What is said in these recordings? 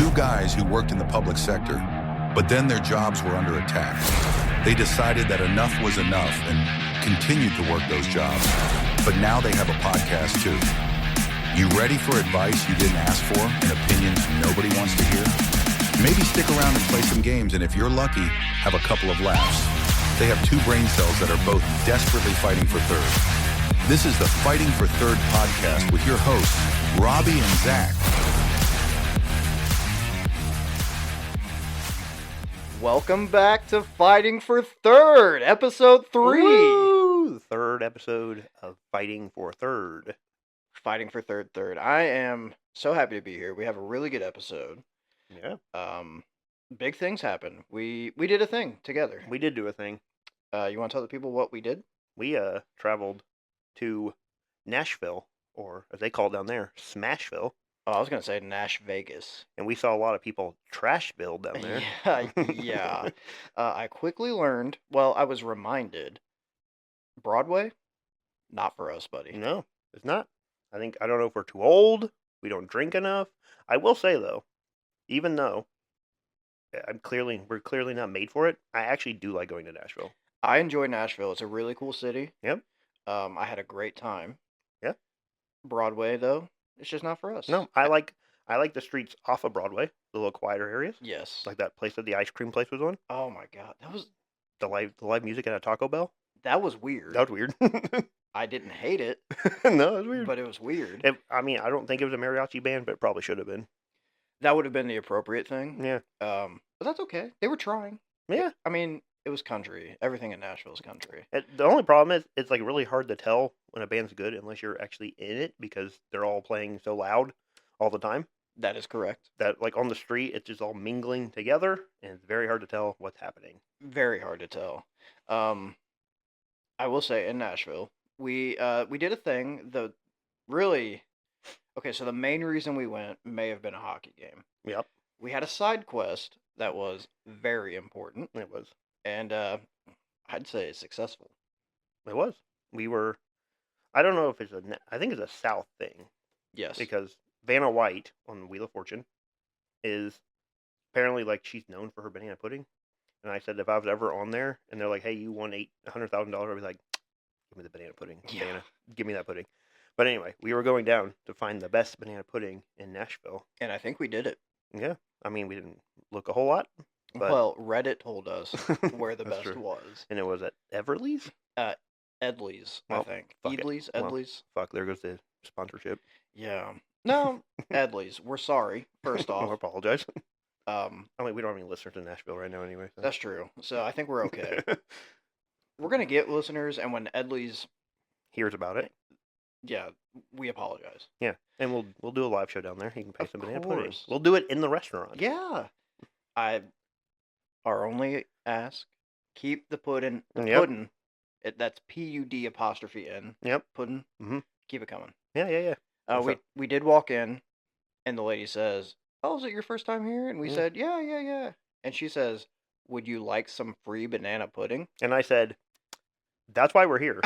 two guys who worked in the public sector, but then their jobs were under attack. They decided that enough was enough and continued to work those jobs. But now they have a podcast too. You ready for advice you didn't ask for and opinions nobody wants to hear? Maybe stick around and play some games, and if you're lucky, have a couple of laughs. They have two brain cells that are both desperately fighting for third. This is the Fighting for Third podcast with your hosts, Robbie and Zach. Welcome back to Fighting for Third, episode 3. Woo! Third episode of Fighting for Third. Fighting for Third. I am so happy to be here. We have a really good episode. Yeah. Big things happen. We did a thing together. We did do a thing. You want to tell the people what we did? We traveled to Nashville, or as they call it down there, Smashville. Oh, I was going to say Nash Vegas. And we saw a lot of people Trashville down there. Yeah. I quickly learned, I was reminded, Broadway, not for us, buddy. No, it's not. I don't know if we're too old, we don't drink enough. I will say, though, even though we're clearly not made for it, I actually do like going to Nashville. I enjoy Nashville. It's a really cool city. Yep. I had a great time. Yeah. Broadway, though, it's just not for us. No, I like the streets off of Broadway, the little quieter areas. Yes. Like that place that the ice cream place was on. Oh my God, that was The live music at a Taco Bell. that was weird. That was weird. I didn't hate it, No, it was weird. but it was weird. I don't think it was a mariachi band, but it probably should have been. That would have been the appropriate thing. Yeah. But that's okay. They were trying. Yeah. I mean, it was country. Everything in Nashville is country. The only problem is it's like really hard to tell when a band's good unless you're actually in it because they're all playing so loud all the time. That is correct. That like on the street, it's just all mingling together, and it's very hard to tell what's happening. Very hard to tell. I will say in Nashville, we did a thing. So the main reason we went may have been a hockey game. Yep, We had a side quest that was very important, it was. and I'd say successful. It was. We were. I don't know if I think it's a South thing Yes. because Vanna White on Wheel of Fortune is apparently like she's known for her banana pudding. And I said if I was ever on there and they're like, "Hey, you won $100,000," I'd be like, "Give me the banana pudding, Yeah. Vanna. Give me that pudding." But anyway, we were going down to find the best banana pudding in Nashville. And I think we did it. Yeah, I mean we didn't look a whole lot, but Well, Reddit told us where the That's best true. was. And it was at Everly's. Edley's, I Well, think. fuck it. Edley's? Well, Edley's? Fuck, there goes the sponsorship. Yeah. No, Edley's. We're sorry, first I off. apologize. Um, I mean, we don't have any listeners in Nashville right now, anyway. So. that's true. So I think we're okay. We're going to get listeners, and when Edley's, Hears about it. yeah, we apologize. Yeah, and we'll do a live show down there. You can pay Of some banana pudding. course. We'll do it in the restaurant. Yeah. Our only ask, keep the pudding, Yep. pudding, that's PUD''N, Yep. pudding, Mhm. keep it coming. Yeah. What's We up? we did walk in, and the lady says, "Oh, is it your first time here?" And we Yeah. said, "Yeah." And she says, "Would you like some free banana pudding?" And I said, that's why we're here.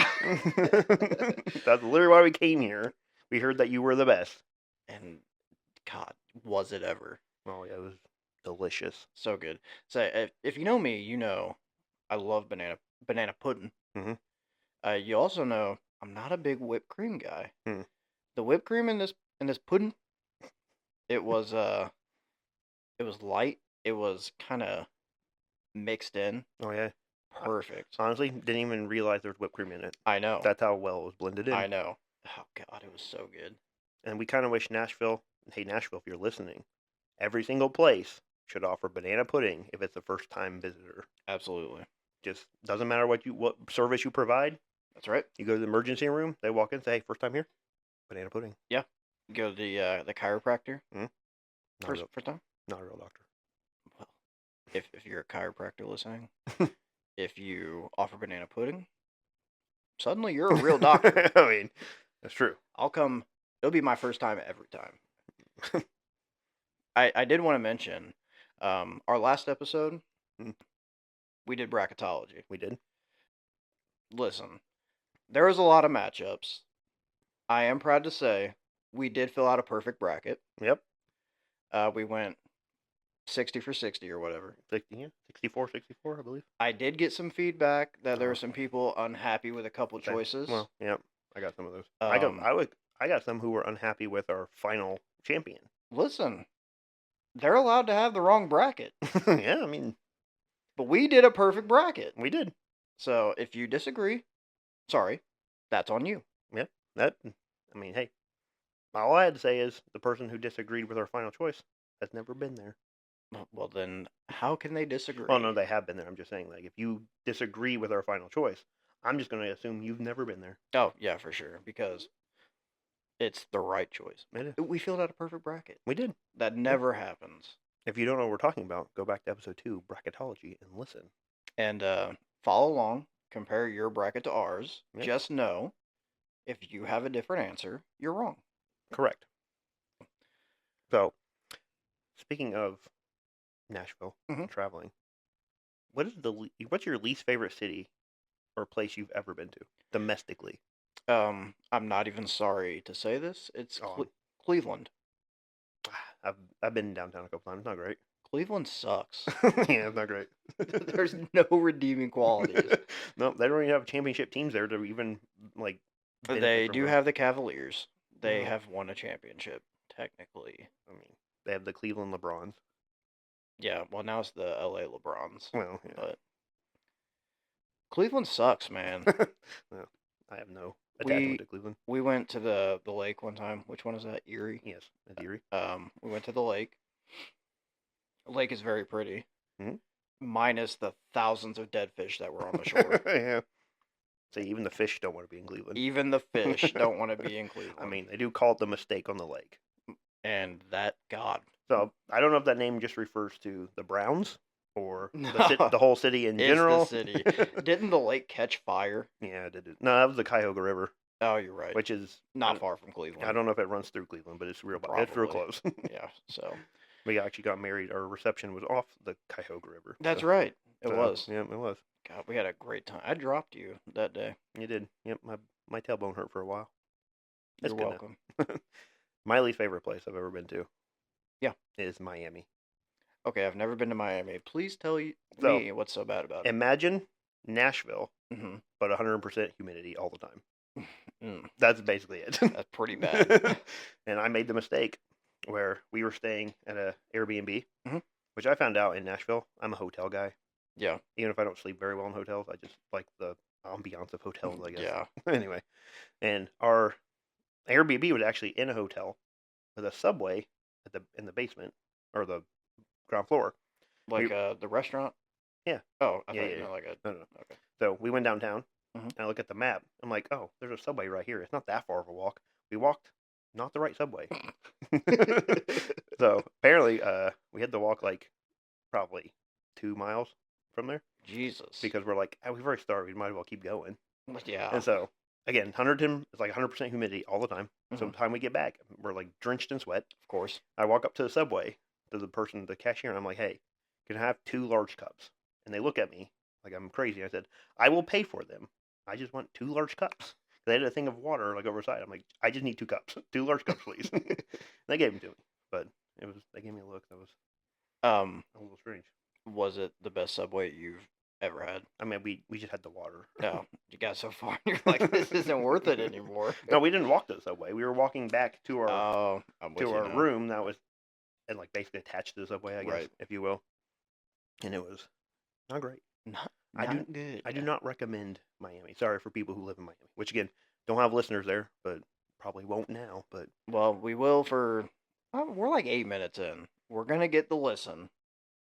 That's literally why we came here. We heard that you were the best. And God, was it ever Oh, yeah, it was delicious. so good? So if you know me, you know I love banana pudding. Mhm. You also know I'm not a big whipped cream guy. Hmm. The whipped cream in this pudding, it was light. It was kind of mixed in. Oh, yeah. Perfect. Honestly, didn't even realize there was whipped cream in it. I know. That's how well it was blended in. I know. Oh God, it was so good. And we kind of wish Nashville, hey, Nashville, if you're listening, every single place should offer banana pudding if it's a first-time visitor. Absolutely. Just doesn't matter what service you provide. That's right. You go to the emergency room, they walk in, say, "Hey, first time here, banana pudding." Go to the chiropractor. Not, First a, time. not a real doctor. Well, if you're a chiropractor listening, if you offer banana pudding, suddenly you're a real doctor. I mean, that's true. I'll come. It'll be my first time every time. I did want to mention, our last episode, Hmm. we did bracketology. We did. Listen, there was a lot of matchups. I am proud to say we did fill out a perfect bracket. Yep. We went 60 for 60 or whatever. 64, I believe. I did get some feedback that there were some people unhappy with a couple choices. Well, yeah, I got some of those. Um, I got some who were unhappy with our final champion. Listen, they're allowed to have the wrong bracket, Yeah, I mean, but we did a perfect bracket. we did. So if you disagree, sorry, that's on you. Yeah, I mean, hey, all I had to say is the person who disagreed with our final choice has never been there. Well, then how can they disagree? Well, no, they have been there. I'm just saying, like, if you disagree with our final choice, I'm just going to assume you've never been there. Oh, yeah, for sure, because it's the right choice. It is. We filled out a perfect bracket. We did. That never happens. If you don't know what we're talking about, go back to episode 2, bracketology, and listen. And follow along. Compare your bracket to ours. Yep. Just know, if you have a different answer, you're wrong. Correct. So, speaking of Nashville and traveling, what's your least favorite city or place you've ever been to domestically? I'm not even sorry to say this. It's Cleveland. I've been downtown a couple times. Not great. Cleveland sucks. Yeah, it's not great. There's no redeeming qualities. No, they don't even have championship teams there to even like. They do have the Cavaliers. They have won a championship technically. I mean, they have the Cleveland LeBrons. Yeah, well now it's the LA LeBrons. Well, yeah. But Cleveland sucks, man. Well, I have no attachment to Cleveland. We went to the lake one time. Which one is that? Erie? Yes, that's Erie. We went to the lake. The lake is very pretty. Minus the thousands of dead fish that were on the shore. Yeah. See, even the fish don't want to be in Cleveland. Even the fish don't want to be in Cleveland. I mean, they do call it the mistake on the lake. And that, God. So, I don't know if that name just refers to the Browns or the whole city in general. It's the city. Didn't the lake catch fire? Yeah, it did. No, that was the Cuyahoga River. Oh, you're right. Which is not far from Cleveland. I don't know if it runs through Cleveland, but it's real close. Yeah, so. We actually got married. Our reception was off the Cuyahoga River. That's right. It was. Yeah, it was. God, we had a great time. I dropped you that day. You did. Yep, my tailbone hurt for a while. You're welcome. My least favorite place I've ever been to. Yeah. Is Miami. Okay, I've never been to Miami. Please tell me what's so bad about it. Imagine Nashville, but 100% humidity all the time. That's basically it. That's pretty bad. And I made the mistake where we were staying at a Airbnb, which I found out in Nashville. I'm a hotel guy. Yeah. Even if I don't sleep very well in hotels, I just like the ambiance of hotels, I guess. Yeah. Anyway, and our Airbnb was actually in a hotel with a Subway in the basement or the ground floor. Like the restaurant? Yeah. Oh, I thought you meant like a... No. Okay. So we went downtown, and I look at the map. I'm like, oh, there's a Subway right here. It's not that far of a walk. We walked not the right Subway. So apparently we had to walk like probably 2 miles from there. Jesus. Because we're like, we've already started. We might as well keep going. Yeah. And so, again, Hunterton is like 100% humidity all the time. So by the time we get back, we're like drenched in sweat. Of course. I walk up to the Subway, to the cashier, and I'm like, hey, can I have 2 large cups? And they look at me like I'm crazy. I said, I will pay for them. I just want 2 large cups. They had a thing of water like overside. I'm like, I just need 2 cups. 2 large cups, please. They gave them to me. But they gave me a look that was a little strange. Was it the best Subway you've ever had? I mean, we just had the water. No, you got so far, and you're like, this isn't worth it anymore. No, we didn't walk to the Subway. We were walking back to our room room that was and like basically attached to the Subway, I guess, if you will. And it was not great. Not good. I do not recommend Miami. Sorry for people who live in Miami, which again, don't have listeners there, but probably won't now. But well, we will for. We're like 8 minutes in. We're gonna get the listen.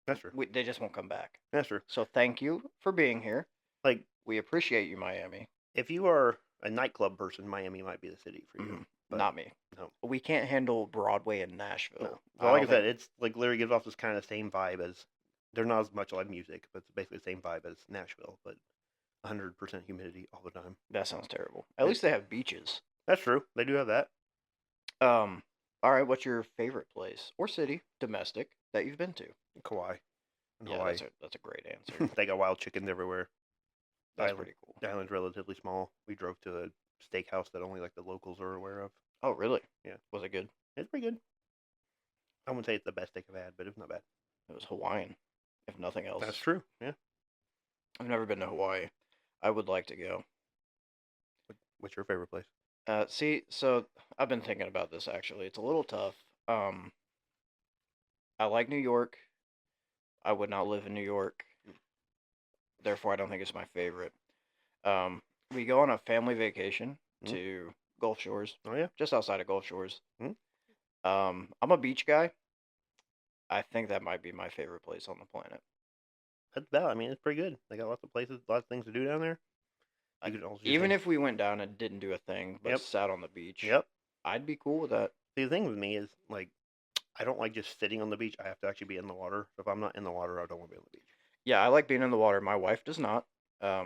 That's true. They just won't come back. That's true. So thank you for being here. Like, we appreciate you, Miami. If you are a nightclub person, Miami might be the city for you. But not me. No. We can't handle Broadway in Nashville. No. Well, like I said, it's like literally gives off this kind of same vibe as. They're not as much live music, but it's basically the same vibe as Nashville, but 100% humidity all the time. That sounds terrible. At least they have beaches. That's true. They do have that. All right. What's your favorite place or city, domestic, that you've been to? Kauai. Yeah, that's a great answer. They got wild chickens everywhere. That's pretty cool. The island's relatively small. We drove to a steakhouse that only like the locals are aware of. Oh, really? Yeah. Was it good? It's pretty good. I wouldn't say it's the best steak I've had, but it's not bad. it was Hawaiian, if nothing else. That's true. Yeah. I've never been to Hawaii. I would like to go. What's your favorite place? See, so I've been thinking about this actually. It's a little tough. I like New York. I would not live in New York. Therefore, I don't think it's my favorite. We go on a family vacation to Gulf Shores. Oh yeah. Just outside of Gulf Shores. Mm. I'm a beach guy. I think that might be my favorite place on the planet. That's valid. I mean, it's pretty good. They got lots of places, lots of things to do down there. You could also just Even hang- if we went down and didn't do a thing, but Yep. sat on the beach, Yep. I'd be cool with that. See, the thing with me is like, I don't like just sitting on the beach. I have to actually be in the water. So if I'm not in the water, I don't want to be on the beach. Yeah, I like being in the water. My wife does not. My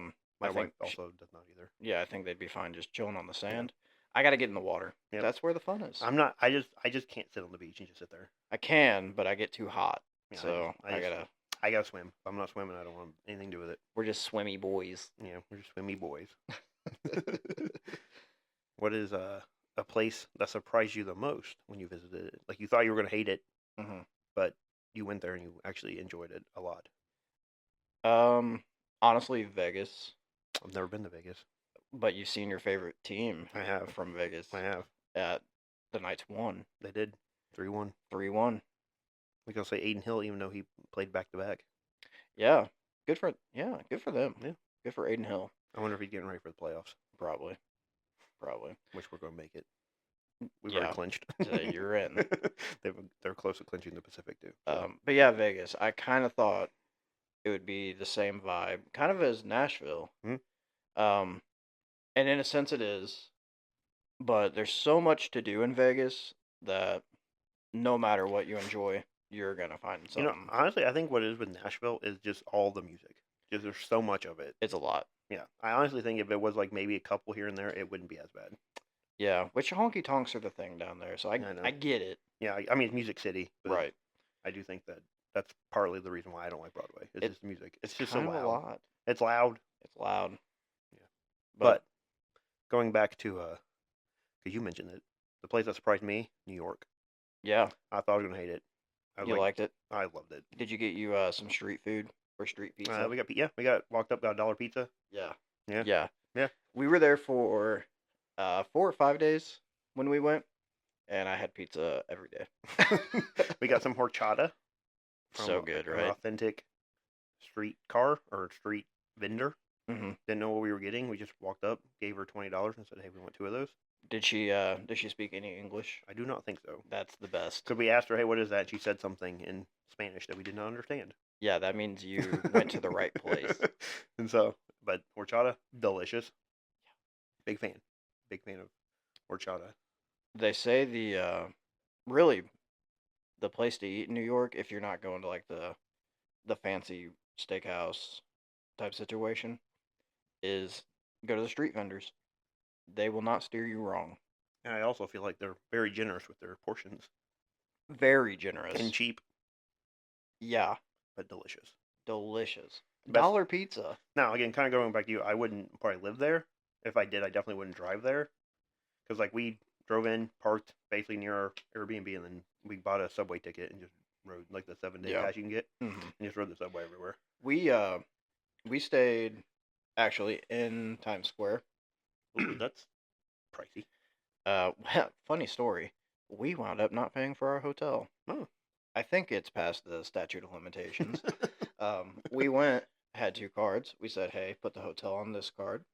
I wife think also does not either. yeah, I think they'd be fine just chilling on the sand. I got to get in the water. Yep. That's where the fun is. I'm not. I just can't sit on the beach and just sit there. I can, but I get too hot. Yeah, So I just- gotta. I gotta swim. If I'm not swimming, I don't want anything to do with it. We're just swimmy boys. Yeah, we're just swimmy boys. What is a place that surprised you the most when you visited it? Like you thought you were gonna hate it, hmm but you went there and you actually enjoyed it a lot. Honestly, Vegas. I've never been to Vegas. But you've seen your favorite team I have. from Vegas. I have. At the Knights won They did 3-1. 3-1. We can say Aiden Hill, even though he played back to back. Yeah, good for them. Yeah. Good for Aiden Hill. I wonder if he's getting ready for the playoffs, Probably. which we're gonna make it. We've Yeah. already clinched. So you're in. They're close to clinching the Pacific too. So. But yeah, Vegas. I kind of thought it would be the same vibe, kind of as Nashville. Mhm. And in a sense, it is. But there's so much to do in Vegas that no matter what you enjoy, you're gonna find You know, something. honestly, I think what it is with Nashville is just all the music. Just there's so much of it. It's a lot. Yeah, I honestly think if it was like maybe a couple here and there, it wouldn't be as bad. Yeah, which honky tonks are the thing down there, so I I know. I get it. Yeah, I mean it's Music City, but Right. I do think that that's partly the reason why I don't like Broadway. It's just music. It's just so kind of loud. a lot. It's loud. It's loud. Yeah. But But going back to because you mentioned it, the place that surprised me, New York. yeah, I thought I was gonna hate it. I was you liked it. I loved it. Did you get you some street food or street pizza? We got walked up, got a dollar pizza. Yeah. Yeah. Yeah. Yeah. We were there for 4 or 5 days when we went, and I had pizza every day. We got some horchata. So good, an right? authentic street car or street vendor. hmm Didn't know what we were getting. We just walked up, gave her $20, and said, "Hey, we want 2 of those." Did she speak any English? I do not think so. That's the best. Because we asked her, "Hey, what is that?" And she said something in Spanish that we did not understand. Yeah, that means you went to the right place. And so, but horchata, delicious. Big fan. Big fan of horchata. They say really the place to eat in New York, if you're not going to like the fancy steakhouse type situation, is go to the street vendors. They will not steer you wrong. And I also feel like they're very generous with their portions. Very generous. And cheap, Yeah, but delicious. delicious. Best- Dollar pizza. Now, again, kind of going back to you, I wouldn't probably live there. If I did, I definitely wouldn't drive there. Because, like, we drove in, parked basically near our Airbnb, and then we bought a subway ticket and just rode, like, the 7-day Yeah. pass you can get, hmm and just rode the subway everywhere. We stayed actually in Times Square. Ooh, that's pricey. Well, funny story. We wound up not paying for our hotel. Oh. I think it's past the statute of limitations. We went, had 2 cards. We said, hey, put the hotel on this card,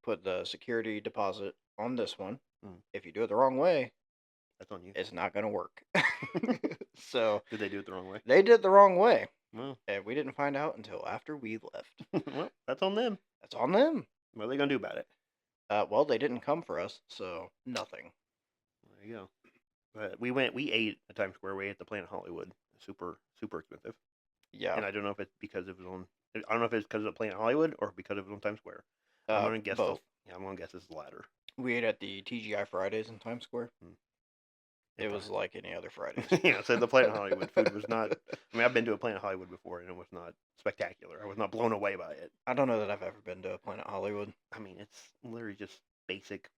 put the security deposit on this one. Mm. If you do it the wrong way, That's on you. it's not going to work. So Did they do it the wrong way? they did it the wrong way, Well, and we didn't find out until after we left. well, that's on them. That's on them. What are they going to do about it? Well, they didn't come for us, so nothing. There you go. But we ate at Times Square. We ate at the Planet Hollywood. Super, super expensive. Yeah. And I don't know if it's because it was on. I don't know if it's because of Planet Hollywood or because it was on Times Square. I'm gonna guess both. I'm gonna guess it's the latter. We ate at the TGI Fridays in Times Square. It was like any other Fridays. Yeah. So the Planet Hollywood food was not. I mean, I've been to a Planet Hollywood before, and it was not spectacular. I was not blown away by it. I don't know that I've ever been to a Planet Hollywood. I mean, it's literally just basic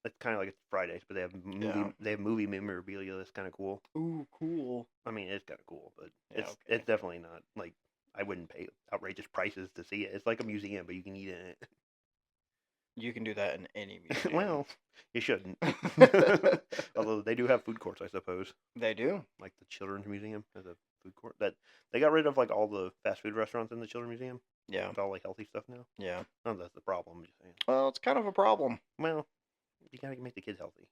it's kind of like it's Fridays, but Yeah. they have movie memorabilia that's kind of cool. Ooh, cool. I mean, it's kind of cool, but Yeah, it's okay. it's definitely not like I wouldn't pay outrageous prices to see it. It's like a museum, but you can eat in it. You can do that in any museum. Well, you shouldn't. Although they do have food courts, I suppose. They do. Like the Children's Museum has a food court. That they got rid of like all the fast food restaurants in the Children's Museum. Yeah. It's all like healthy stuff now. Yeah. No, that's the problem. I'm just saying. Well, it's kind of a problem. Well, you gotta make the kids healthy.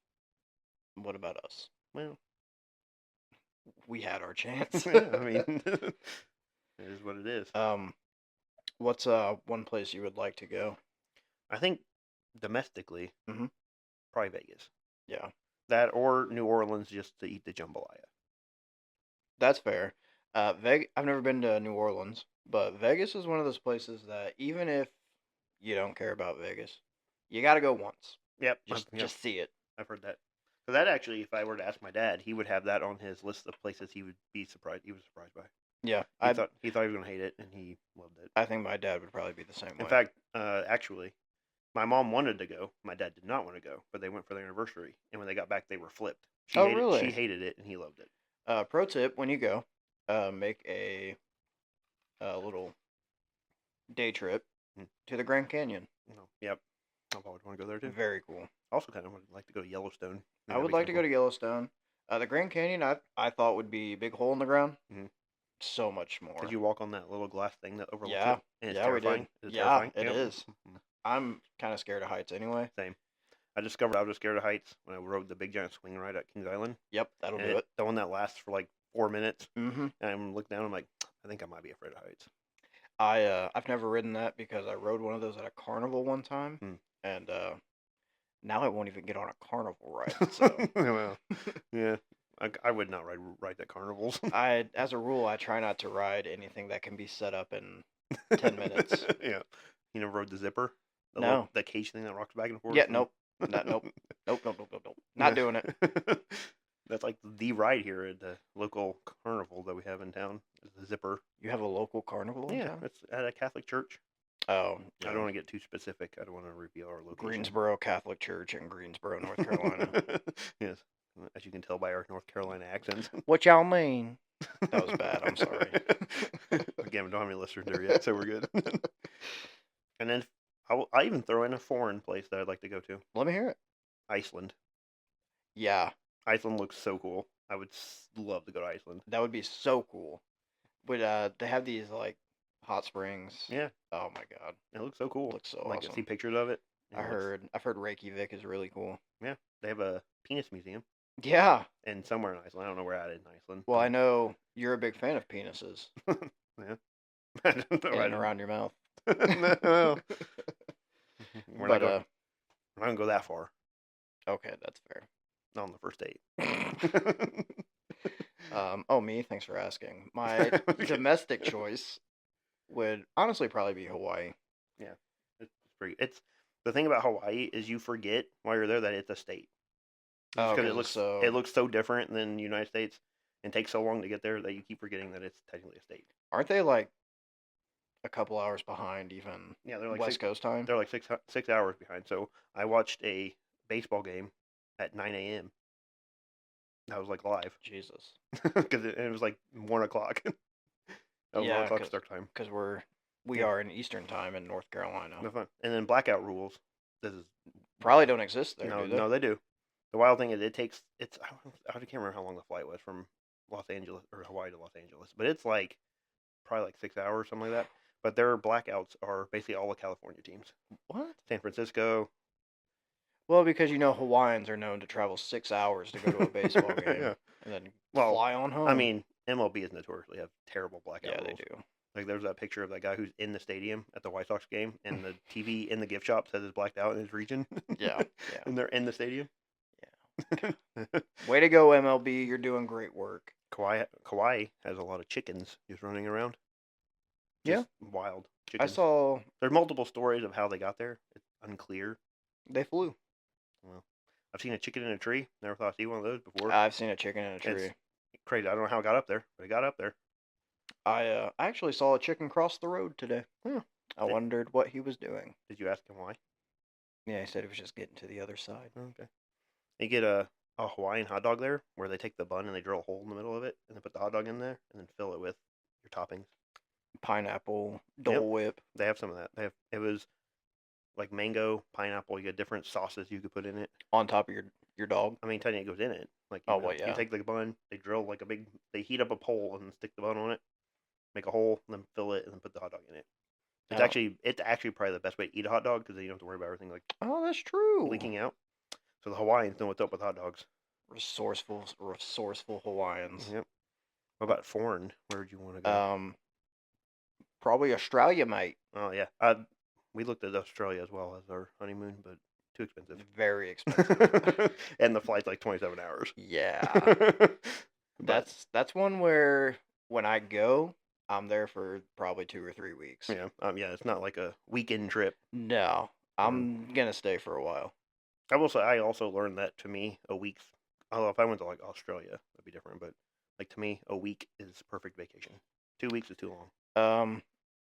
What about us? Well, We had our chance. yeah, I mean, it is what it is. What's one place you would like to go? I think domestically, Mhm. probably Vegas. Yeah, That or New Orleans just to eat the jambalaya. that's fair. I've never been to New Orleans, but Vegas is one of those places that even if you don't care about Vegas, you got to go once. Yep, Just see it. I've heard that. So that actually, if I were to ask my dad, he would have that on his list of places he would be surprised. He was surprised by. Yeah, He thought he was gonna hate it, and he loved it. I think my dad would probably be the same way. In fact, actually, my mom wanted to go. My dad did not want to go, but they went for their anniversary, and when they got back, they were flipped. Really? She hated it, and he loved it. Pro tip: when you go, make a little day trip to the Grand Canyon. No, yep. I would want to go there too. Very cool. Also, kind of would like to go to Yellowstone. I would like to go to Yellowstone. The Grand Canyon, I thought would be a big hole in the ground. Mhm. So much more. Did you walk on that little glass thing that overlooks Yeah. it? And it's Yeah, we terrifying. did. Is it Yeah, terrifying? it Yep. is. Mhm. I'm kind of scared of heights anyway. Same. I discovered I was scared of heights when I rode the big giant swing ride at Kings Island. Yep, that'll And do it. the one that lasts for like 4 minutes. Mm-hmm. And I'm looking down, I'm like, I think I might be afraid of heights. I've never ridden that because I rode one of those at a carnival one time, and now I won't even get on a carnival ride. So Well, yeah, I would not ride that carnivals. as a rule, I try not to ride anything that can be set up in 10 minutes. Yeah, you never rode the zipper? No. The cage thing that rocks back and forth. Yeah, nope. Nope. Not doing it. That's like the ride here at the local carnival that we have in town. Is the zipper. You have a local carnival in Yeah, town? it's at a Catholic church. Oh, I don't want to get too specific. I don't want to reveal our location. Greensboro Catholic Church in Greensboro, North Carolina. Yes, as you can tell by our North Carolina accents. What y'all mean? That was bad. I'm sorry. Again, we don't have any listeners there yet, so we're good. And then I even throw in a foreign place that I'd like to go to. Let me hear it. Iceland. Yeah, Iceland looks so cool. I would love to go to Iceland. that would be so cool. But they have these like hot springs. Yeah. Oh my god. It looks so cool. Looks so like awesome. I see pictures of it. I've heard Reykjavik is really cool. Yeah, they have a penis museum. Yeah. And somewhere in Iceland, I don't know where at in Iceland. Well, I know you're a big fan of penises. Yeah. I don't know. And around your mouth. No. We're not But going to go that far. okay, that's fair. Not on the first date. Me, thanks for asking. My domestic choice would honestly probably be Hawaii. Yeah. It's the thing about Hawaii is you forget while you're there that it's a state. Oh, Because 'cause it looks so different than the United States and takes so long to get there that you keep forgetting that it's technically a state. aren't they like a couple hours behind even Yeah, they're like West Coast time? They're like 6 hours behind. So I watched a baseball game at 9 a.m. That was like live Jesus. because it was like 1 o'clock. That was 1 o'clock start time. Because we are in Eastern time in North Carolina. No fun. And then blackout rules. This is Probably don't exist there, no, do they? no, they do. The wild thing is I can't remember how long the flight was from Los Angeles or Hawaii to Los Angeles, but it's like probably like 6 hours, something like that. But their blackouts are basically all the California teams. What? San Francisco. Well, because Hawaiians are known to travel 6 hours to go to a baseball game Yeah. and then Well, fly on home. I mean, MLB is notoriously have terrible blackout yeah, rules. they do. Like there's that picture of that guy who's in the stadium at the White Sox game, and the TV in the gift shop says it's blacked out in his region. Yeah. And they're in the stadium. Yeah. Way to go, MLB. You're doing great work. Kauai has a lot of chickens just running around. Yeah. Wild I chickens. saw There's multiple stories of how they got there. It's unclear. they flew. Well, I've seen a chicken in a tree. Never thought I'd see one of those before. I've seen a chicken in a tree. It's crazy. I don't know how it got up there, but it got up there. I actually saw a chicken cross the road today. Yeah. I wondered what he was doing. Did you ask him why? Yeah, he said it was just getting to the other side. Okay. You get a Hawaiian hot dog there, where they take the bun and they drill a hole in the middle of it, and then put the hot dog in there, and then fill it with your toppings. Pineapple, Dole Whip. They have some of that. It was like mango, pineapple. You get different sauces you could put in it. On top of your dog? I mean, technically it goes in it. Like, yeah. You take the bun, they drill like they heat up a pole and stick the bun on it, make a hole, and then fill it, and then put the hot dog in it. It's actually probably the best way to eat a hot dog, because then you don't have to worry about everything like that's true. leaking out. So the Hawaiians know what's up with hot dogs. Resourceful Hawaiians. Yep. What about foreign? Where would you want to go? Probably Australia, mate. Oh yeah. We looked at Australia as well as our honeymoon, but too expensive. Very expensive. And the flight's like 27 hours. Yeah. That's one where when I go, I'm there for probably 2 or 3 weeks. Yeah. Yeah, it's not like a weekend trip. No. I'm gonna stay for a while. I will say, I also learned that, to me, a week's, although if I went to like Australia, that'd be different, but like to me, a week is perfect vacation. 2 weeks is too long.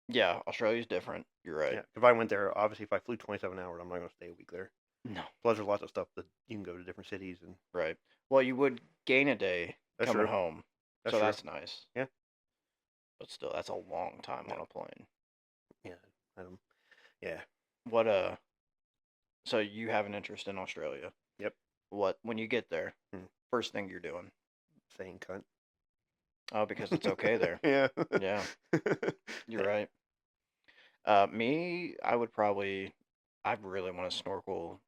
Yeah, Australia's different. You're right. Yeah, if I went there, obviously, if I flew 27 hours, I'm not going to stay a week there. No. Plus, there's lots of stuff that you can go to different cities and. Right. Well, you would gain a day coming home, That's so true. that's nice. Yeah. But still, that's a long time on a plane. Yeah. Yeah. What So you have an interest in Australia? Yep. When you get there, first thing you're doing? Saying cunt. Oh, because it's okay there. Yeah. Yeah. You're right. Me, I really want to snorkel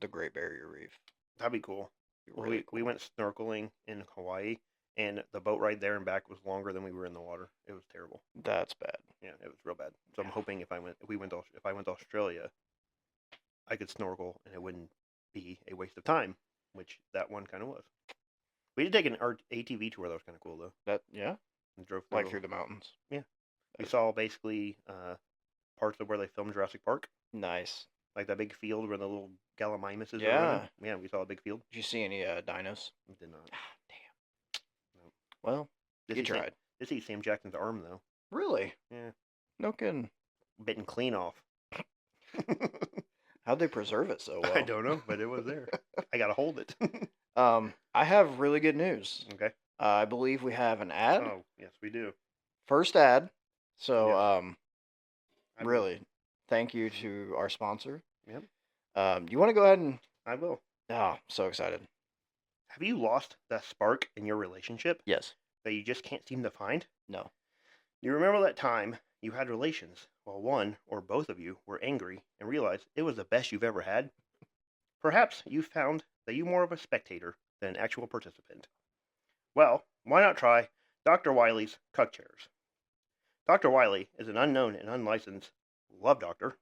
the Great Barrier Reef. That'd be cool. Really We went snorkeling in Hawaii, and the boat ride there and back was longer than we were in the water. It was terrible. That's bad. Yeah, it was real bad. So I'm hoping if I went to Australia, I could snorkel and it wouldn't be a waste of time, which that one kind of was. We did take an ATV tour that was kind of cool though. And drove through the mountains. Yeah, we saw basically parts of where they filmed Jurassic Park. Nice. Like that big field where the little Gallimimuses are Yeah. running. Yeah, we saw a big field. Did you see any dinos? We did not. Damn. No. Well, you tried. Did see Sam Jackson's arm though. Really? Yeah. No kidding. Bitten clean off. How'd they preserve it so well? I don't know, but it was there. I gotta hold it. I have really good news. Okay. I believe we have an ad. Oh, yes, we do. First ad. So, yes. Really, thank you to our sponsor. Yep. You want to go ahead and... I will. Oh, so excited. Have you lost that spark in your relationship? Yes. That you just can't seem to find? No. You remember that time you had relations while one or both of you were angry and realized it was the best you've ever had? Perhaps you found that you're more of a spectator than an actual participant. Well, why not try Dr. Wiley's Cuck Chairs? Dr. Wiley is an unknown and unlicensed love doctor,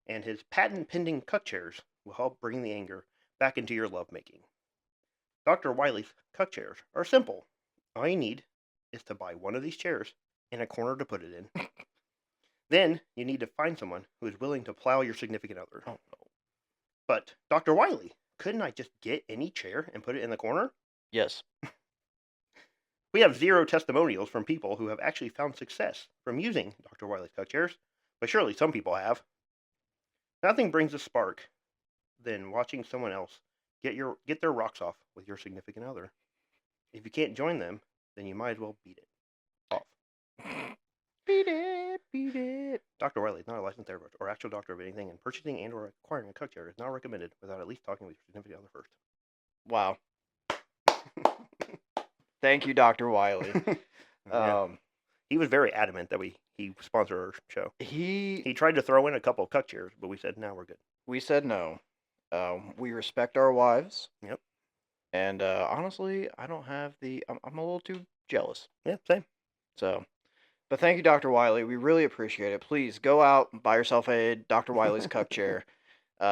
and his patent-pending Cuck Chairs will help bring the anger back into your lovemaking. Dr. Wiley's Cuck Chairs are simple. All you need is to buy one of these chairs and a corner to put it in. Then you need to find someone who is willing to plow your significant other. Oh, no. But, Dr. Wiley, couldn't I just get any chair and put it in the corner? Yes. We have 0 testimonials from people who have actually found success from using Dr. Wiley's Cuck Chairs, but surely some people have. Nothing brings a spark than watching someone else get their rocks off with your significant other. If you can't join them, then you might as well beat it off. Beat it. Dr. Wiley is not a licensed therapist or actual doctor of anything, and purchasing and or acquiring a Cuck Chair is not recommended without at least talking with your significant other first. Wow. Thank you, Dr. Wiley. Yeah. He was very adamant that he sponsored our show. He tried to throw in a couple of Cuck Chairs, but we said, no, we're good. We said no. We respect our wives. Yep. And honestly, I don't have I'm a little too jealous. Yeah, same. So, but thank you, Dr. Wiley. We really appreciate it. Please go out and buy yourself a Dr. Wiley's Cuck Chair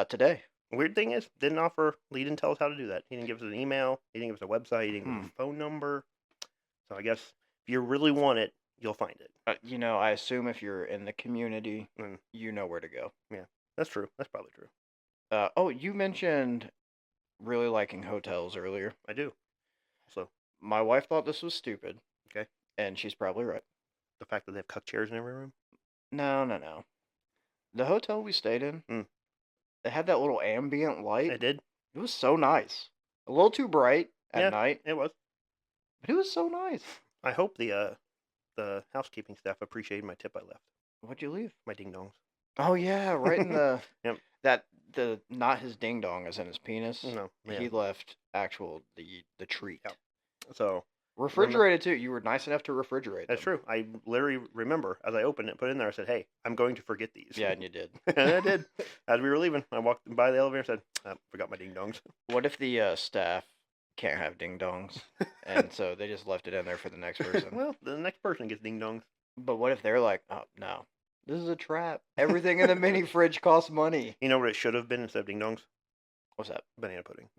today. Weird thing is, he didn't tell us how to do that. He didn't give us an email. He didn't give us a website. He didn't give us a phone number. So I guess if you really want it, you'll find it. I assume if you're in the community, you know where to go. Yeah, that's true. That's probably true. Oh, you mentioned really liking hotels earlier. I do. So my wife thought this was stupid. Okay. And she's probably right. The fact that they have Cuck Chairs in every room? No. The hotel we stayed in It had that little ambient light. It did. It was so nice. A little too bright at night, It was. but it was so nice. I hope the housekeeping staff appreciated my tip I left. What'd you leave? My ding dongs. Oh yeah, right in the Yep. not his ding dong as in his penis. No. Yeah. He left the treat. Yep. So Refrigerated too. You were nice enough to refrigerate that's them. true. I literally remember as I opened it, put it in there. I said, "Hey, I'm going to forget these." Yeah, and you did. And I did. As we were leaving, I walked by the elevator and said, "I forgot my ding dongs." What if the staff can't have ding dongs, and so they just left it in there for the next person? Well, the next person gets ding dongs. But what if they're like, oh no, this is a trap. Everything in the mini fridge costs money. You know what it should have been instead of ding dongs? What's that? Banana pudding.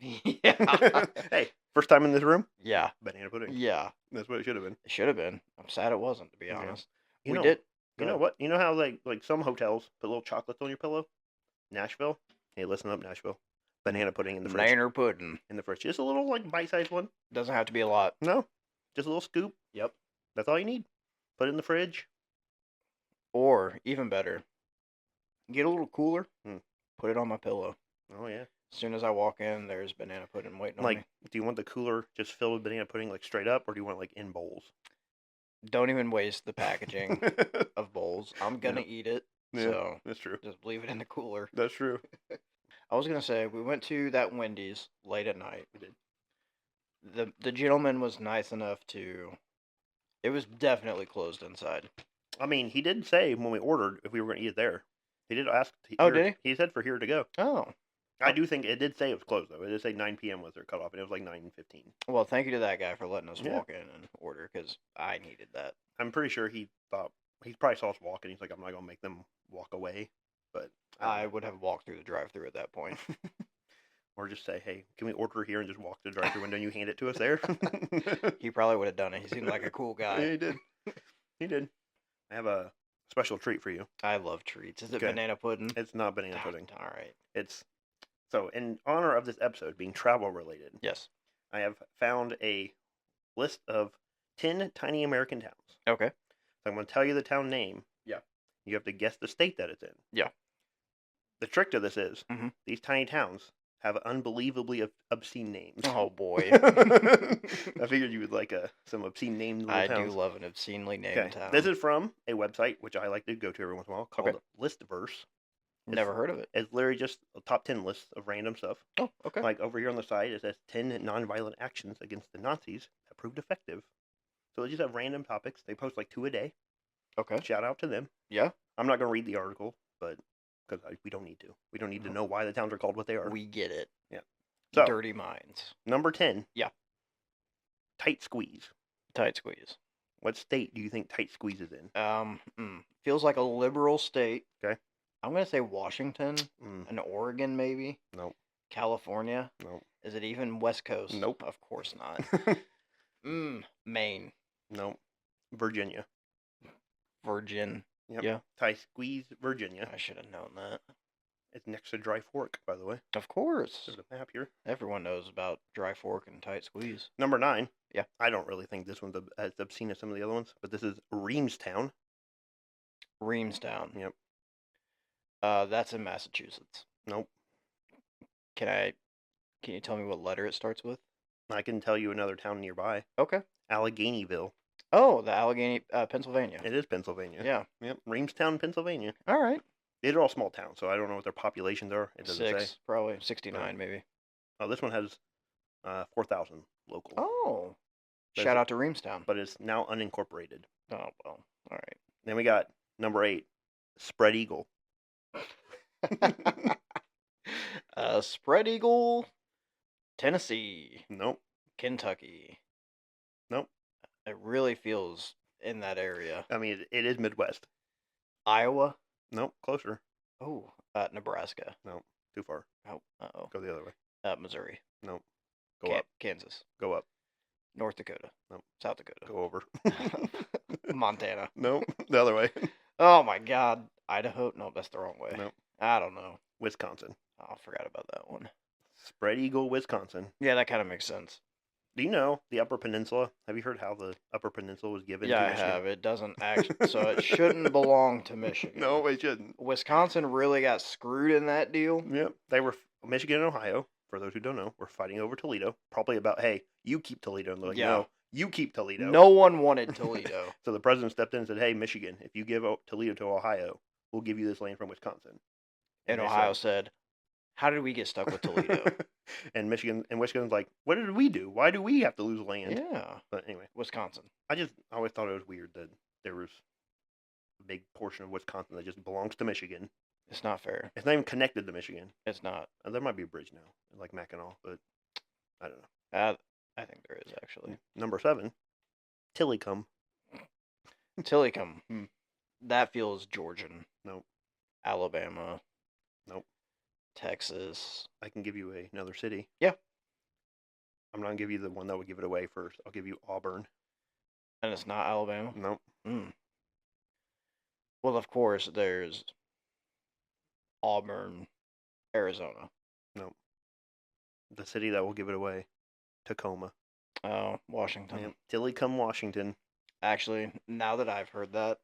Yeah. Hey, first time in this room? Yeah. Banana pudding. Yeah. That's what it should have been. It should have been. I'm sad it wasn't, to be Yeah. honest. You We know- did. You know what? You know how like some hotels put little chocolates on your pillow? Nasvhille. Hey, listen up, Nasvhille. Banana pudding in the fridge. Banana pudding. In the fridge. Just a little like bite-sized one. Doesn't have to be a lot. No, just a little scoop. Yep. That's all you need. Put it in the fridge. Or, even better, get a little cooler, Hmm. put it on my pillow. Oh yeah. As soon as I walk in, there's banana pudding waiting on Like, me. do you want the cooler just filled with banana pudding like straight up, or do you want it like in bowls? Don't even waste the packaging of bowls. I'm gonna eat it, Yeah. so That's true. just leave it in the cooler. That's true. I was gonna say we went to that Wendy's late at night. We did. The gentleman was nice enough to. It was definitely closed inside. I mean, he did say when we ordered if we were going to eat it there. He did ask. Oh, did he? He said for here to go. Oh, I do think it did say it was closed though. It did say 9 p.m. was their cutoff, and it was like 9:15. well, thank you to that guy for letting us Yeah. walk in and order because I needed that. I'm pretty sure he thought he probably saw us walking. He's like, I'm not gonna make them walk away, but I would have walked through the drive-through at that point. or just say, hey, can we order here and just walk to the drive-through window and you hand it to us there? He probably would have done it. He seemed like a cool guy. Yeah, he did. He did. I have a special treat for you. I love treats. Is it Okay. banana pudding? It's not banana pudding. All right. It's so in honor of this episode being travel related. Yes. I have found a list of 10 tiny American towns. Okay. So I'm going to tell you the town name. Yeah. You have to guess the state that it's in. Yeah. The trick to this is Mhm. these tiny towns have unbelievably obscene names. Oh boy. I figured you would like some obscene named little I towns. do love an obscenely named Okay. town. This is from a website which I like to go to every once in a while called Okay. Listverse. Never heard of it. It's literally just a top 10 list of random stuff. Oh, okay. Like over here on the side, it says 10 nonviolent actions against the Nazis that proved effective. So they just have random topics. They post like 2 a day. Okay. Shout out to them. Yeah. I'm not going to read the article, but because we don't need to. We don't need to know why the towns are called what they are. We get it. Yeah. So, Dirty minds. number 10. Yeah. Tight Squeeze. Tight squeeze. What state do you think Tight Squeeze is in? Feels like a liberal state. Okay. I'm gonna say Washington Mm, and Oregon, maybe. nope. California. Nope. Is it even West Coast? Nope. Of course not. Maine. Nope. Virginia. Virgin. Yep. Yeah. Tight Squeeze, Virginia. I should have known that. It's next to Dry Fork, by the way. Of course. There's a map here. Everyone knows about Dry Fork and Tight Squeeze. Number 9. Yeah. I don't really think this one's as obscene as some of the other ones, but this is Reamstown. Reamstown. Yep. That's in Massachusetts. Nope. Can you tell me what letter it starts with? I can tell you another town nearby. Okay. Alleghenyville. Oh, the Allegheny, Pennsylvania. It is Pennsylvania. Yeah. Yep. Reamstown, Pennsylvania. All right. These are all small towns, so I don't know what their populations are. It doesn't 6, say. probably 69, maybe. Oh, this one has 4,000 local, Oh. That's Shout it. out to Reamstown. but it's now unincorporated. Oh, well. All Then we got number 8, Spread Eagle. right. Spread Eagle, Tennessee, Nope. Kentucky. Nope. It really feels in that area. I mean, it is Midwest. Iowa. Nope. Closer. Oh, Nebraska. Too far. Oh, uh-oh. Go the other way. Missouri. Nope. Go up. Kansas. Go up. North Dakota. Nope. South Dakota. Go over. Montana. Nope. The other way. Oh my God. Idaho? No, that's the wrong way. Nope. I don't know. Wisconsin. Oh, I forgot about that one. Spread Eagle, Wisconsin. Yeah, that kind of makes sense. Do you know the Upper Peninsula? Have you heard how the Upper Peninsula was given Yeah, to I Michigan? have. It doesn't actually, so it shouldn't belong to Michigan. No, it shouldn't. Wisconsin really got screwed in that deal. Yep. They were Michigan and Ohio, for those who don't know, were fighting over Toledo. Probably about, hey, you keep Toledo. And they're like, Yeah. no, you keep Toledo. No one wanted Toledo. So the president stepped in and said, hey, Michigan, if you give Toledo to Ohio, we'll give you this land from Wisconsin. And they Ohio said, how did we get stuck with Toledo? and Michigan's like, what did we do? Why do we have to lose land? Yeah. But anyway, Wisconsin. I always thought it was weird that there was a big portion of Wisconsin that just belongs to Michigan. It's not fair. It's not even connected to Michigan. It's not. There might be a bridge now, like Mackinac, but I don't know. I think there is, actually. Number 7, Tillicum. Tillicum. That feels Georgian. Nope. Alabama. Nope. Texas. I can give you another city. Yeah. I'm not going to give you the one that would give it away first. I'll give you Auburn. And it's not Alabama? Nope. Well, of course, there's Auburn, Arizona. Nope. The city that will give it away, Tacoma. Oh, Washington. Yep. Tillicum, Washington. Actually, now that I've heard that,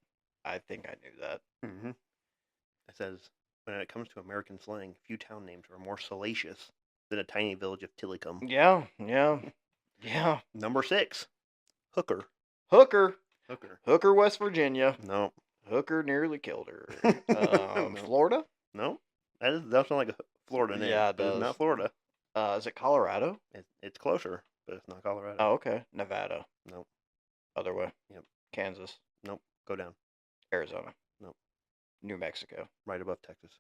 I think I knew that. Mm-hmm. It says, when it comes to American slang, few town names are more salacious than a tiny village of Tillicum. Yeah. Number 6, Hooker. Hooker, West Virginia. No. Hooker nearly killed her. No. Florida? No. That sounds like a Florida name. Yeah, it but does. It's not Florida. Is it Colorado? It's closer, but it's not Colorado. Oh, okay. Nevada. Nope. Other way. Yep. Kansas. Nope. Go down. Arizona. Nope. New Mexico. Right above Texas.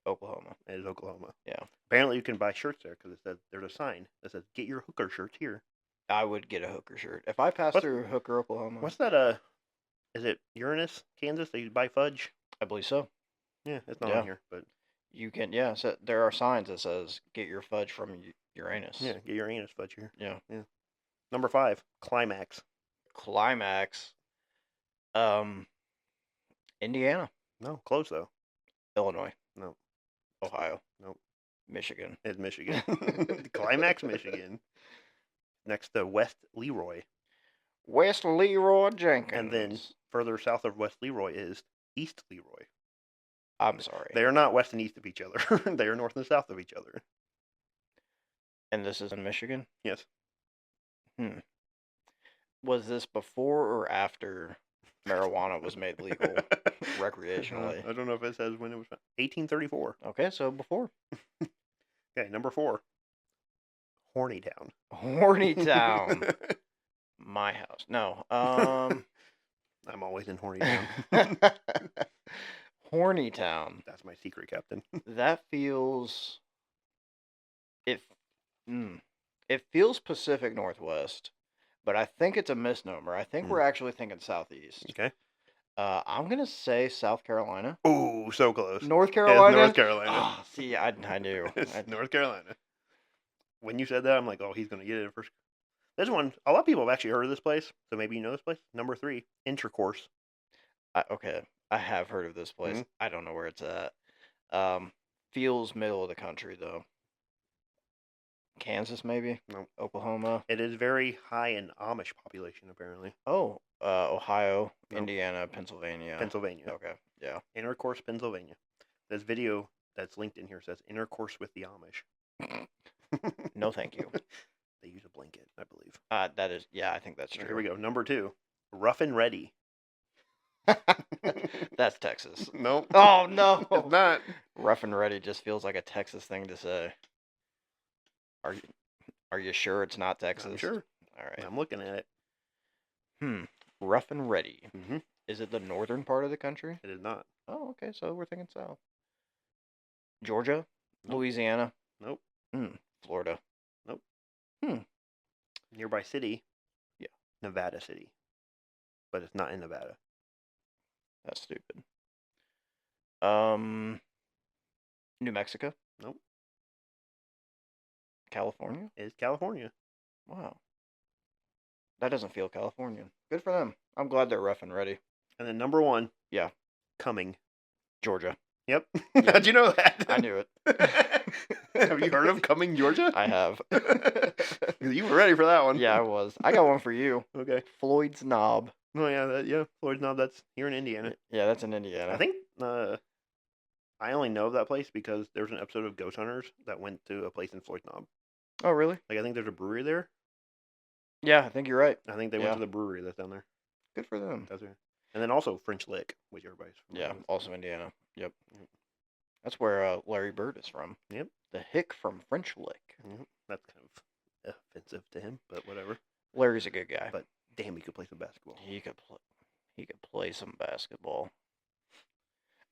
Oklahoma. It is Oklahoma. Yeah. Apparently, you can buy shirts there because there's a sign that says "Get your Hooker shirts here." I would get a Hooker shirt. If I pass through Hooker, Oklahoma. What's that? Is it Uranus, Kansas? That you buy fudge? I believe so. Yeah, it's not Yeah. on here, but You can, yeah. So there are signs that says "Get your fudge from Uranus." yeah, get your anus fudge here. Yeah. Number 5, Climax. Climax. Indiana. No, close though. Illinois. No. Ohio. Nope. Michigan. It's Michigan. Climax, Michigan. Next to West Leroy. West Leroy Jenkins. And then further south of West Leroy is East Leroy. I'm sorry. They are not west and east of each other. They are north and south of each other. And this is in Michigan? Yes. Was this before or after marijuana was made legal recreationally? I don't know if it says when it was. 1834. Okay, so before. Okay, number 4. Horny Town. Horny Town. My house. No. I'm always in Horny Town. Horny Town. That's my secret, Captain. That feels. It feels Pacific Northwest, but I think it's a misnomer. I think we're actually thinking Southeast. Okay. I'm gonna say South Carolina. Oh, so close. North Carolina. It's North Carolina. Oh, see, I knew. It's North Carolina. When you said that, I'm like, oh, he's gonna get it first. This one, a lot of people have actually heard of this place, so maybe you know this place. Number 3, Intercourse. Okay, I have heard of this place. I don't know where it's at. Feels middle of the country though. Kansas, maybe? No. Oklahoma? It is very high in Amish population, apparently. Oh, Ohio, No. Indiana, Pennsylvania. Pennsylvania. Okay, yeah. Intercourse, Pennsylvania. This video that's linked in here says Intercourse with the Amish. No, thank you. They use a blanket, I believe. That is, yeah, I think that's true. Here we go. Number 2, Rough and Ready. That's Texas. Nope. Oh, no. It's not. Rough and Ready just feels like a Texas thing to say. Are you sure it's not Texas? I'm sure. All right. I'm looking at it. Rough and Ready. Mm-hmm. Is it the northern part of the country? It is not. Oh, okay. So we're thinking south. Georgia? Nope. Louisiana? Nope. Florida? Nope. Hmm. Nearby city? Yeah. Nevada City. But it's not in Nevada. That's stupid. New Mexico? Nope. California? It's California. Wow. That doesn't feel Californian. Good for them. I'm glad they're rough and ready. And then number 1. Yeah. Cumming. Georgia. Yep. Yeah. How'd you know that? I knew it. Have you heard of Coming, Georgia? I have. You were ready for that one. Yeah, I was. I got one for you. Okay. Floyd's Knob. Oh yeah, Floyd's Knob. That's here in Indiana. Yeah, that's in Indiana. I think I only know of that place because there was an episode of Ghost Hunters that went to a place in Floyd's Knob. Oh, really? Like I think there's a brewery there. Yeah, I think you're right. I think they went to the brewery that's down there. Good for them. That's right. And then also French Lick, which everybody's familiar with. Also Indiana. Yep. That's where Larry Bird is from. Yep. The hick from French Lick. That's kind of offensive to him, but whatever. Larry's a good guy. But damn, he could play some basketball. He could play some basketball.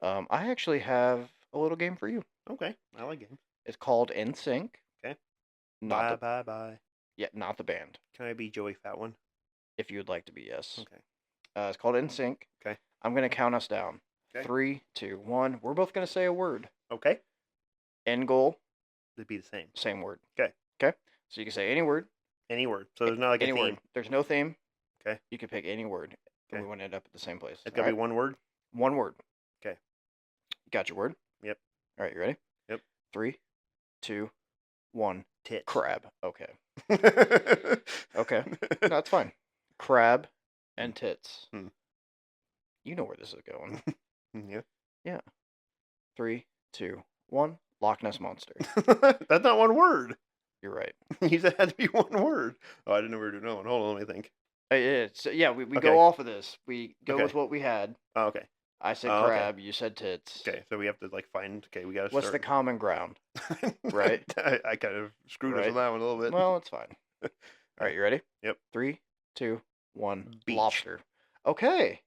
I actually have a little game for you. Okay, I like games. It's called NSYNC. Okay. Bye. Yeah, not the band. Can I be Joey Fat One? If you would like to be, yes. Okay. It's called NSYNC. Okay. I'm gonna count us down. Okay. 3, 2, 1. We're both gonna say a word. Okay. End goal. It'd be the same. Same word. Okay. Okay. So you can say any word. Any word. So there's not like any a theme. word. There's no theme. Okay. You can pick any word. Okay. And we want to end up at the same place. It's gotta be one word. One word. Okay. Got your word? Yep. All right, you ready? Yep. 3, 2, 1. Tits. Crab. Okay. Okay. No, that's fine. Crab and tits. You know where this is going. Yeah. Yeah. 3, 2, 1. Loch Ness Monster. That's not one word. You're right. You said it had to be one word. Oh, I didn't know we were doing that one. Hold on, let me think. Yeah, we Okay. go off of this. We go Okay. with what we had. Oh, okay. I said Oh, okay. crab. You said tits. Okay, so we have to like find. Okay, we gotta. What's the start. common ground? Right? I kind of screwed us Right. on that one a little bit. Well, it's fine. All right, you ready? Yep. 3, 2, 1. Beach. Lobster. Okay.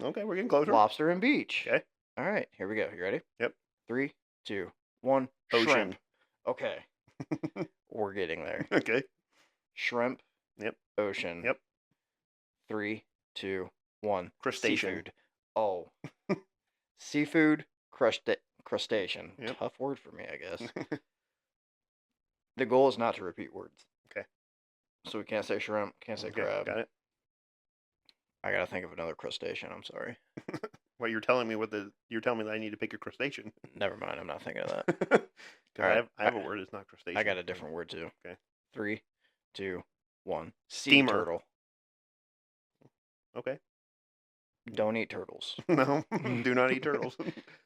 Okay, we're getting closer. Lobster and beach. Okay. All right, here we go. You ready? Yep. 3, 2, 1. Ocean. Shrimp. Okay. We're getting there. Okay. Shrimp. Yep. Ocean. Yep. 3, 2, 1. Crustacean. Seafood. Oh. Seafood. Crustacean. Yep. Tough word for me, I guess. The goal is not to repeat words. Okay. So we can't say shrimp, can't say Okay, crab. got it. I gotta think of another crustacean. I'm sorry. Well, you're telling me you're telling me that I need to pick a crustacean. Never mind. I'm not thinking of that. 'Cause Alright, I have a word. It's not crustacean. I got a different word too. Okay. 3, 2, 1. Sea Steamer. turtle. Okay. Don't eat turtles. No, do not eat turtles.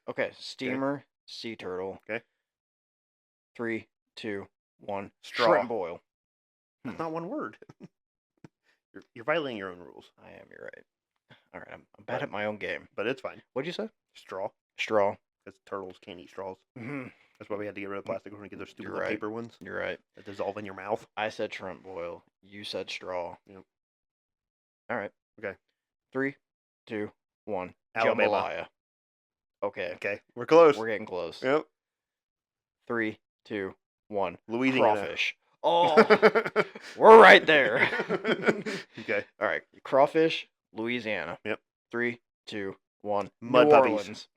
Okay. Steamer. Sea turtle. Okay. 3, 2, 1. Straw. Shrimp boil. That's not one word. You're violating your own rules, I am. You're right. All right. I'm bad at my own game. but it's fine. What'd you say? Straw, Straw. because turtles can't eat straws. Mhm. That's why we had to get rid of plastic when we get those stupid You're little right. paper ones You're right. that dissolve in your mouth. I said shrimp boil. You said straw. Yep. All right. Okay. 3, 2, 1. Alabama. Jambalaya. Okay. Okay, we're close. We're getting close. Yep. 3, 2, 1. Louisiana. Crawfish. Oh, we're right there. Okay. All right. Crawfish, Louisiana. Yep. 3, 2, 1. Mud New puppies. Orleans.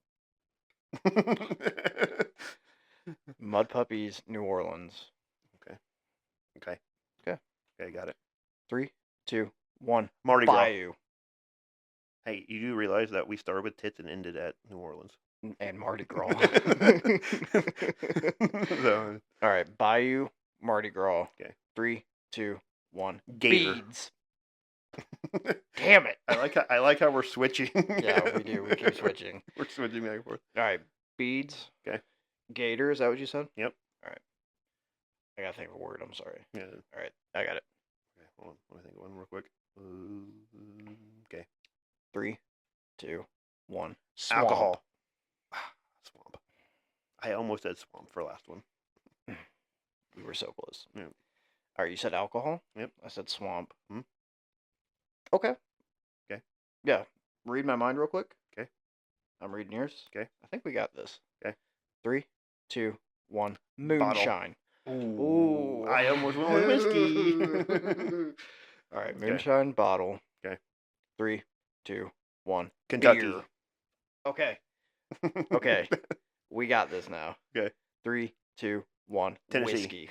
Mud puppies, New Orleans. Okay. Okay. Okay, got it. 3, 2, 1. Mardi Gras. Bayou. Hey, you do realize that we started with tits and ended at New Orleans. And Mardi Gras. So, All right. Bayou, Mardi Gras. Okay. 3, 2, 1. Gator. Beads. Damn it. I like how we're switching. Yeah, we do. We keep switching. We're switching back and forth. All right. Beads. Okay. Gator. Is that what you said? Yep. All right. I got to think of a word. I'm sorry. Yeah. All right. I got it. Okay, hold on. Let me think of one real quick. Okay. 3, 2, 1. Swamp. Alcohol. Swamp. I almost said swamp for last one. We were so close. Yeah. All right. You said alcohol? Yep. I said swamp. Hmm. Okay. Okay. Yeah. Read my mind real quick. Okay. I'm reading yours. Okay. I think we got this. Okay. 3, 2, 1. Bottle. Moonshine. Ooh. I almost went with whiskey. All right. Okay. Moonshine bottle. Okay. 3, 2, 1. Kentucky. Beer. Okay. Okay. We got this now. Okay. 3, 2, 1. Tennessee. Whiskey.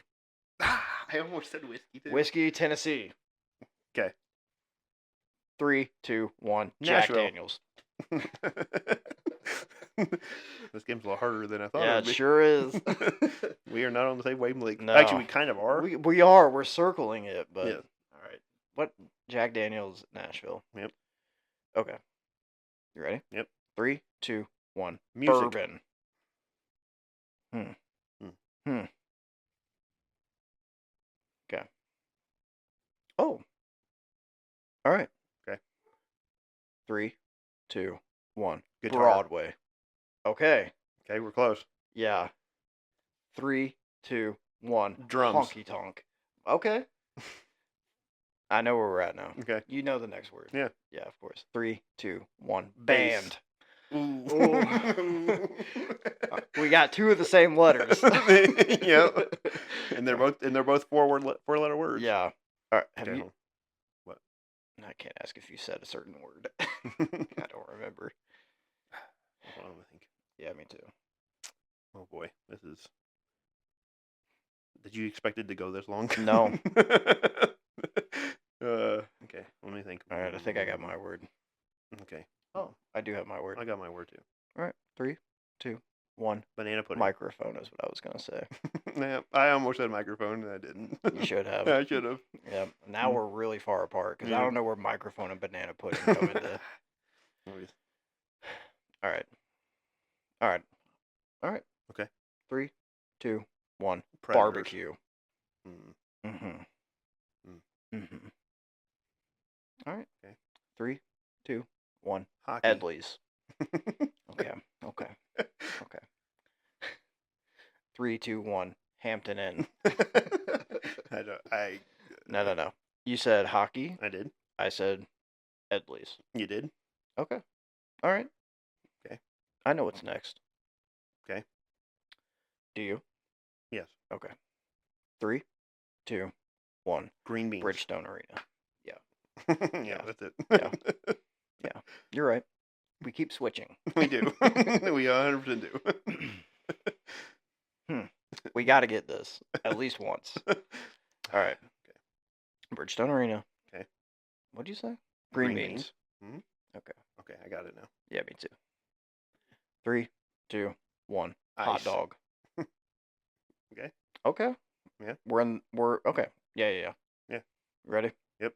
I almost said whiskey too. Whiskey, Tennessee. Okay. 3, 2, 1. Jack Nashville. Daniels. This game's a lot harder than I thought Yeah, it it would be. sure is. We are not on the same wavelength. No. Actually, we kind of are. We are. We're circling it, but Yeah. all right. What Jack Daniels Nashville? Yep. Okay. You ready? Yep. 3, 2, 1. Music. Bourbon. Okay. Oh. All right. Okay. 3, 2, 1. Guitar. Broadway. Okay. Okay, we're close. Yeah. 3, 2, 1. Drums. Honky tonk. Okay. I know where we're at now. Okay. You know the next word. Yeah. Yeah, of course. 3, 2, 1. Bass. Band. Ooh. We got 2 of the same letters. Yep. And they're both four-letter words. Yeah. All right. Have Okay, you? hold on. What? I can't ask if you said a certain word. I don't remember. Hold on, I think. Yeah, me too. Oh boy, this is. Did you expect it to go this long? No. Okay, let me think. All right, I think I got my word. Okay. Oh, I do have my word. I got my word too. All right, 3, 2, 1. Banana pudding. Microphone is what I was gonna say. Nah, I almost said microphone and I didn't. You should have. I should have. Yeah. Now we're really far apart because I Yeah. don't know where microphone and banana pudding come into. All right. All right. All right. Okay. 3, 2, 1. Predators. Barbecue. Mm. Mm-hmm. Mm. Mm-hmm. All right. Okay. 3, 2, 1. Hockey. Edley's. Okay. Okay. Okay. 3, 2, 1. Hampton Inn. I No. You said hockey. did. I said Edley's. You did. Okay. All right. Okay. I know what's next. Okay. Do you? Yes. Okay. 3, 2, 1. Green beans. Bridgestone Arena. Yeah, that's it. Yeah. You're right. We keep switching. We do. We 100% do. We got to get this at least once. All right. Okay. Bridgestone Arena. Okay. What'd you say? Green Green beans. Mhm. Okay. Okay, I got it now. Yeah, me too. 3, 2, 1. Hot Ice. dog. Okay. Okay. Yeah. We're okay. Yeah. Yeah. You ready? Yep.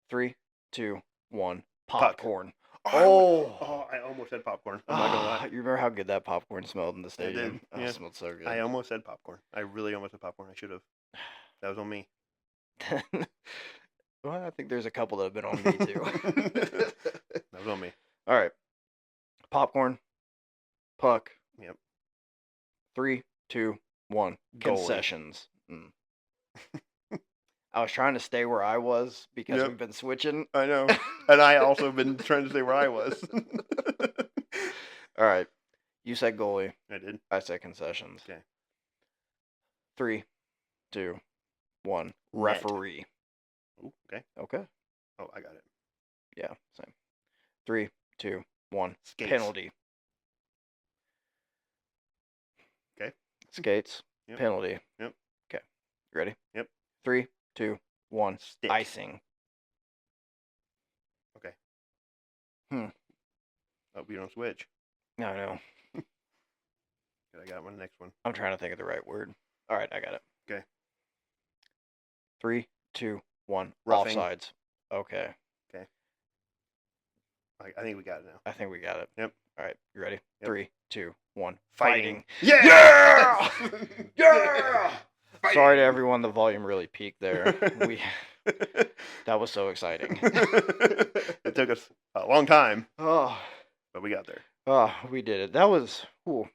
3, 2, 1. Puck. Popcorn. Oh, I almost said popcorn. I'm not gonna lie. You remember how good that popcorn smelled in the stadium? did, Oh, yeah. it smelled so good. I almost said popcorn. I really almost said popcorn. I should have. That was on me. Well, I think there's a couple that have been on me too. That was on me. All right. Popcorn. Puck. Yep. 3, 2, 1. Goalie. Concessions. I was trying to stay where I was because Yep. we've been switching. I know. And I also been trying to stay where I was. All right. You said goalie. I did. I said concessions. Okay. 3, 2, 1. Net. Referee. Ooh, okay. Okay. Oh, I got it. Yeah, same. 3, 2, 1. Skates. Penalty. Okay. Skates. Yep. Penalty. Yep. Okay. You ready? Yep. 3, 2, 1. Stick. Icing. Okay. Hmm. Oh, we don't switch. No, I know. I got my next one. I'm trying to think of the right word. All right, I got it. Okay. 3, 2, 1. Roughing. Offsides. Okay. I think we got it now. I think we got it. Yep. All right, you ready? Yep. 3, 2, 1. Fighting. Yeah! Yeah! Yeah! Fighting. Sorry to everyone, the volume really peaked there. That was so exciting. It took us a long time, Oh, but we got there. we did it. That was, ooh,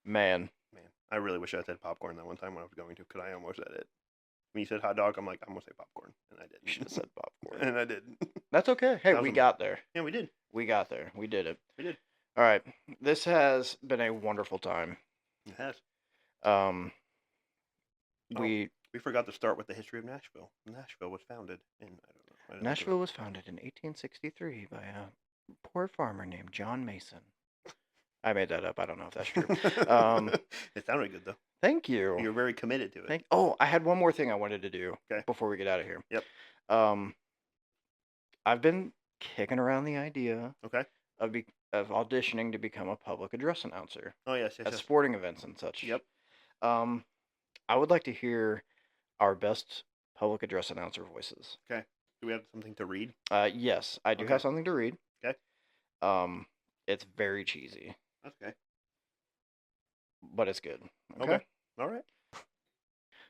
man. Man, I really wish I said popcorn that one time when I was going to, because I almost said it. When you said hot dog, I'm like, I'm going to say popcorn, and I didn't. You should have said popcorn. And I didn't. That's okay. Hey, we Awesome. got there. Yeah, we did. We got there. We did it. We did. All right. This has been a wonderful time. It has. We We forgot to start with the history of Nashville. Nashville was founded in, I don't know. Nashville was founded in 1863 by a poor farmer named John Mason. I made that up. I don't know if that's true. It sounded good, though. Thank you. You're very committed to it. Oh, I had one more thing I wanted to do Okay. before we get out of here. Yep. I've been kicking around the idea Okay. of auditioning to become a public address announcer Oh yes, yes, at yes. sporting events and such. Yep. I would like to hear our best public address announcer voices. Okay. Do we have something to read? Yes, I do Okay. have something to read. Okay. It's very cheesy, That's okay. but it's good. Okay. All right.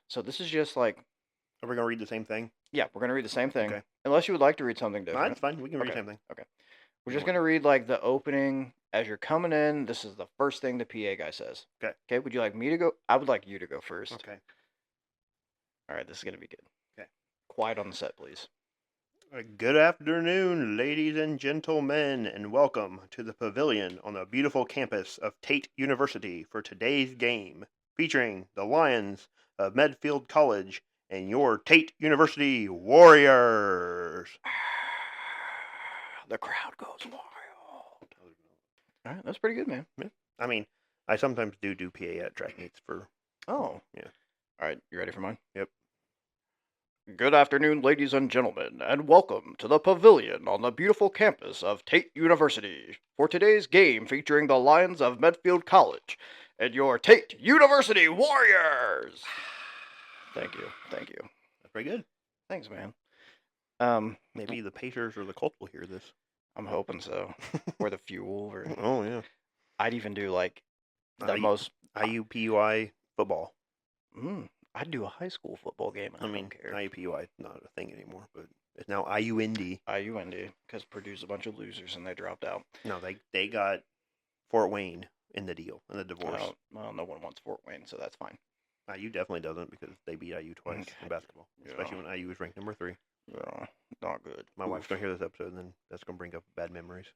So this is just like, Are we gonna read the same thing? yeah, we're gonna read the same thing. Okay. Unless you would like to read something No, different. that's fine. We can read the Okay. same thing. We're just gonna read like the opening as you're coming in. This is the first thing the PA guy says. Okay. Okay. Would you like me to go? I would like you to go first. Okay. All right. This is gonna be good. Okay. Quiet on the set, please. Good afternoon, ladies and gentlemen, and welcome to the pavilion on the beautiful campus of Tate University for today's game, featuring the Lions of Medfield College and your Tate University Warriors. The crowd goes wild. All right. That's pretty good, man. I mean, I sometimes do PA at track meets for. Oh. Yeah. All right. You ready for mine? Yep. Good afternoon, ladies and gentlemen, and welcome to the pavilion on the beautiful campus of Tate University for today's game featuring the Lions of Medfield College and your Tate University Warriors. Thank you. Thank you. That's pretty good. Thanks, man. Maybe the Pacers or the Colts will hear this. I'm hoping so. Or the Fuel. Or Oh, yeah. I'd even do like the IU most... IUPUI football. I'd do a high school football game. I mean, don't care. IUPUI is not a thing anymore, but it's now IUND. IUND, because Purdue's a bunch of losers and they dropped out. No, they got Fort Wayne in the deal, in the divorce. Well, no one wants Fort Wayne, so that's fine. IU definitely doesn't because they beat IU twice in basketball, especially when IU was ranked number 3. Yeah, not good. My wife's going to hear this episode, and then that's going to bring up bad memories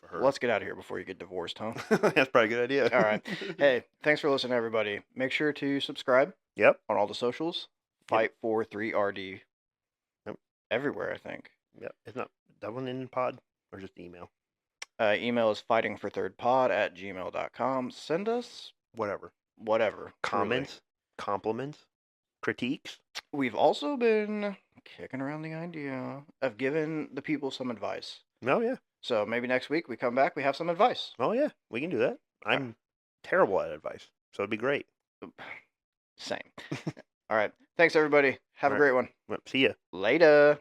for her. Let's get out of here before you get divorced, huh? That's probably a good idea. All right. Hey, thanks for listening, everybody. Make sure to subscribe. Yep. On all the socials. Fight for 3RD. Yep. Everywhere, I think. Yep. It's not that one in pod or just email. Email is fightingforthirdpod@gmail.com. Send us Whatever. Truly. Comments, compliments, critiques. We've also been kicking around the idea of giving the people some advice. Oh, yeah. So maybe next week we come back, we have some advice. Oh, yeah. We can do that. I'm terrible at advice, so it'd be great. Same. All right. Thanks, everybody. Have a great one. See ya. Later.